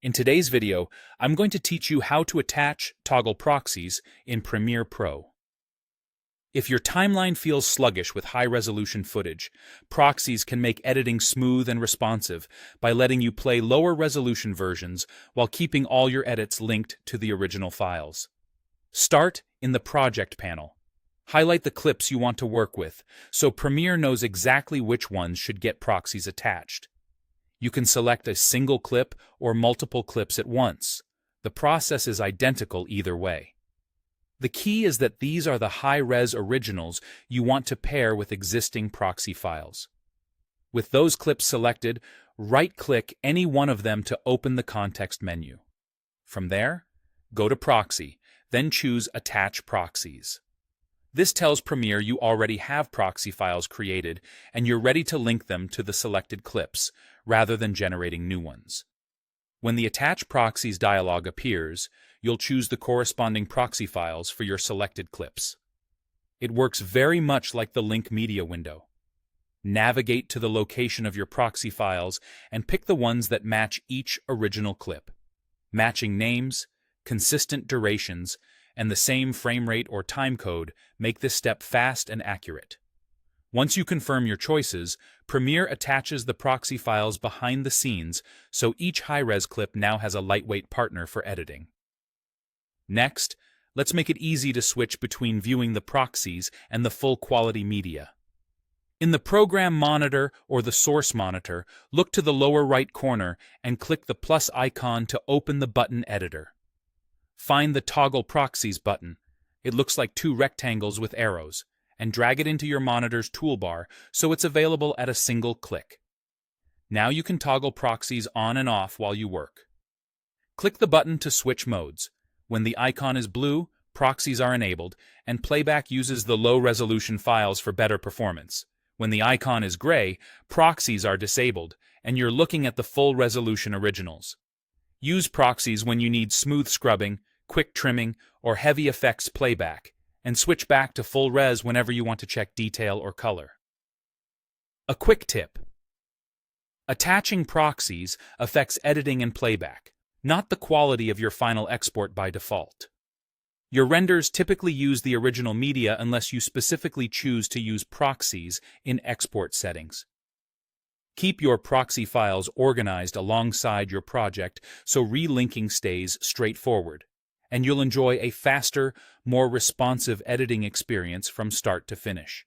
In today's video, I'm going to teach you how to attach toggle proxies in Premiere Pro. If your timeline feels sluggish with high-resolution footage, proxies can make editing smooth and responsive by letting you play lower-resolution versions while keeping all your edits linked to the original files. Start in the Project panel. Highlight the clips you want to work with, so Premiere knows exactly which ones should get proxies attached. You can select a single clip or multiple clips at once. The process is identical either way. The key is that these are the high-res originals you want to pair with existing proxy files. With those clips selected, right-click any one of them to open the context menu. From there, go to Proxy, then choose Attach Proxies. This tells Premiere you already have proxy files created and you're ready to link them to the selected clips, rather than generating new ones. When the Attach Proxies dialog appears, you'll choose the corresponding proxy files for your selected clips. It works very much like the Link Media window. Navigate to the location of your proxy files and pick the ones that match each original clip. Matching names, consistent durations, and the same frame rate or timecode make this step fast and accurate. Once you confirm your choices, Premiere attaches the proxy files behind the scenes, so each high-res clip now has a lightweight partner for editing. Next, let's make it easy to switch between viewing the proxies and the full-quality media. In the Program Monitor or the Source Monitor, look to the lower right corner and click the plus icon to open the button editor. Find the Toggle Proxies button. It looks like two rectangles with arrows, and drag it into your monitor's toolbar so it's available at a single click. Now you can toggle proxies on and off while you work. Click the button to switch modes. When the icon is blue, proxies are enabled, and Playback uses the low-resolution files for better performance. When the icon is gray, proxies are disabled, and you're looking at the full-resolution originals. Use proxies when you need smooth scrubbing, quick trimming, or heavy effects playback, and switch back to full res whenever you want to check detail or color. A quick tip. Attaching proxies affects editing and playback, not the quality of your final export by default. Your renders typically use the original media unless you specifically choose to use proxies in export settings. Keep your proxy files organized alongside your project so relinking stays straightforward, and you'll enjoy a faster, more responsive editing experience from start to finish.